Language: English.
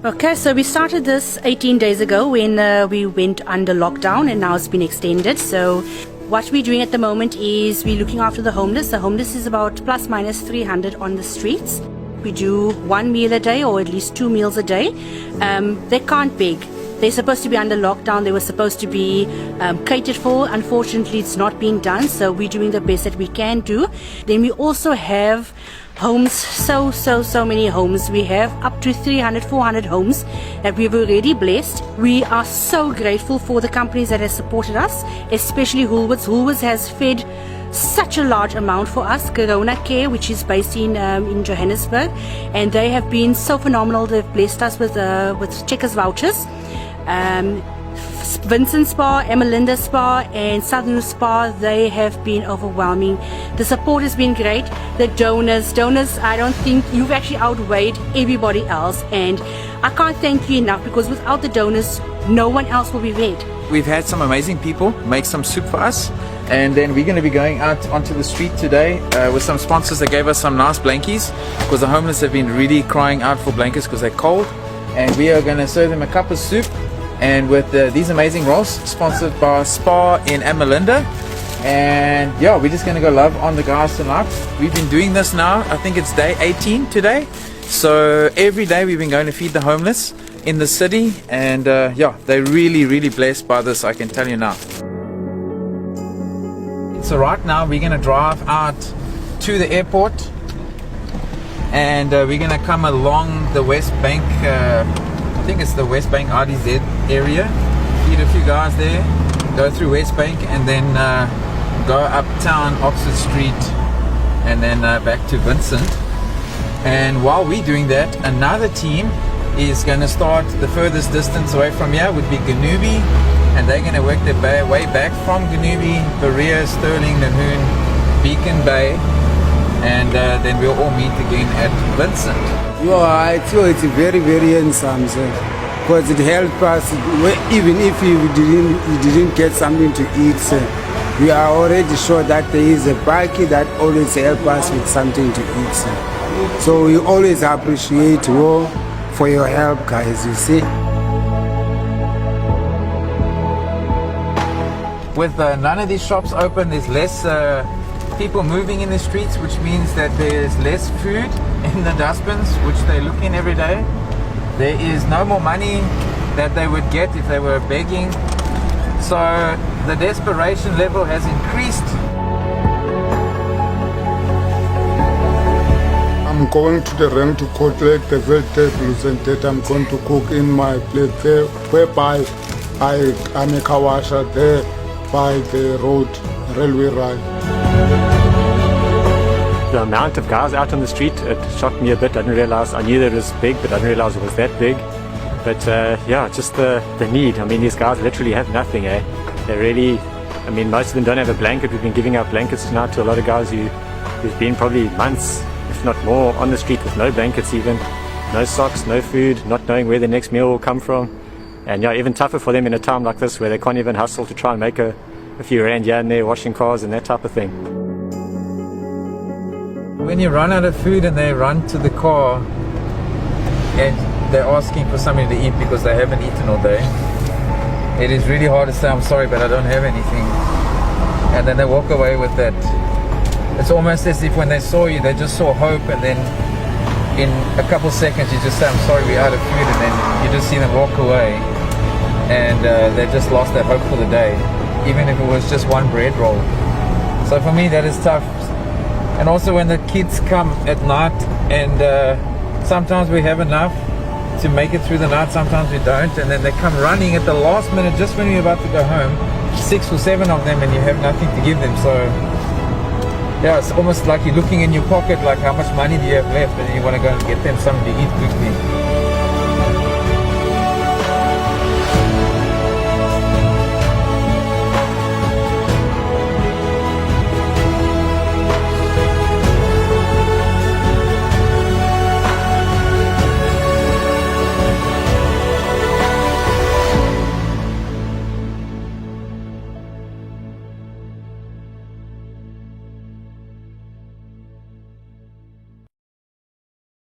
Okay, so we started this 18 days ago when we went under lockdown, and now it's been extended. So what we're doing at the moment is we're looking after the homeless. The homeless is about plus minus 300 on the streets. We do 1 meal a day or at least 2 meals a day. They can't beg. They're supposed to be under lockdown. They were supposed to be catered for. Unfortunately, it's not being done. So we're doing the best that we can do. Then we also have homes, so many homes. We have up to 300, 400 homes that we've already blessed. We are so grateful for the companies that have supported us, especially Woolworths. Woolworths has fed such a large amount for us. Corona Care, which is based in Johannesburg, and they have been so phenomenal. They've blessed us with Checkers vouchers. Vincent Spa, Emalinda Spa and Southern Spa, they have been overwhelming. The support has been great. The donors, I don't think you've actually outweighed everybody else, and I can't thank you enough, because without the donors, no one else will be fed. We've had some amazing people make some soup for us, and then we're going to be going out onto the street today with some sponsors that gave us some nice blankies, because the homeless have been really crying out for blankets because they're cold, and we are going to serve them a cup of soup. And with these amazing rolls, sponsored by Spa in Emalinda. And yeah, we're just gonna go love on the guys tonight. We've been doing this now, I think it's day 18 today. So every day we've been going to feed the homeless in the city, and yeah, they're really blessed by this, I can tell you now. So right now we're gonna drive out to the airport, and we're gonna come along the West Bank, I think it's the West Bank RDZ area, feed a few guys there, go through West Bank, and then go uptown Oxford Street, and then back to Vincent. And while we're doing that, another team is going to start the furthest distance away from here, would be Ganubi, and they're going to work their way back from Ganubi, Berea, Stirling, Nahoon, Beacon Bay, and then we'll all meet again at Vincent. It's very handsome, because it helps us. Even if we didn't get something to eat, we are already sure that there is a bike that always helps us with something to eat. So we always appreciate you for your help, guys, you see. With none of these shops open, there's less people moving in the streets, which means that there's less food in the dustbins, which they look in every day. There is no more money that they would get if they were begging. So the desperation level has increased. I'm going to the rank to collect the vegetables, and that I'm going to cook in my plate there, whereby I make a washer there by the railway ride. The amount of guys out on the street, it shocked me a bit. I didn't realize, I knew that it was big, but I didn't realize it was that big. But yeah, just the need. I mean, these guys literally have nothing, eh? They really, I mean, most of them don't have a blanket. We've been giving out blankets now to a lot of guys who've been probably months, if not more, on the street with no blankets even, no socks, no food, not knowing where the next meal will come from. And yeah, even tougher for them in a time like this where they can't even hustle to try and make a few rand here and there, washing cars and that type of thing. When you run out of food and they run to the car and they're asking for something to eat because they haven't eaten all day, it is really hard to say, I'm sorry, but I don't have anything. And then they walk away with that. It's almost as if when they saw you, they just saw hope, and then in a couple seconds you just say, I'm sorry, we're out of food, and then you just see them walk away, and they just lost that hope for the day, even if it was just one bread roll. So for me, that is tough. And also when the kids come at night, and sometimes we have enough to make it through the night, sometimes we don't, and then they come running at the last minute just when you're about to go home, 6 or 7 of them, and you have nothing to give them. So yeah, it's almost like you're looking in your pocket, like how much money do you have left, and you want to go and get them something to eat quickly.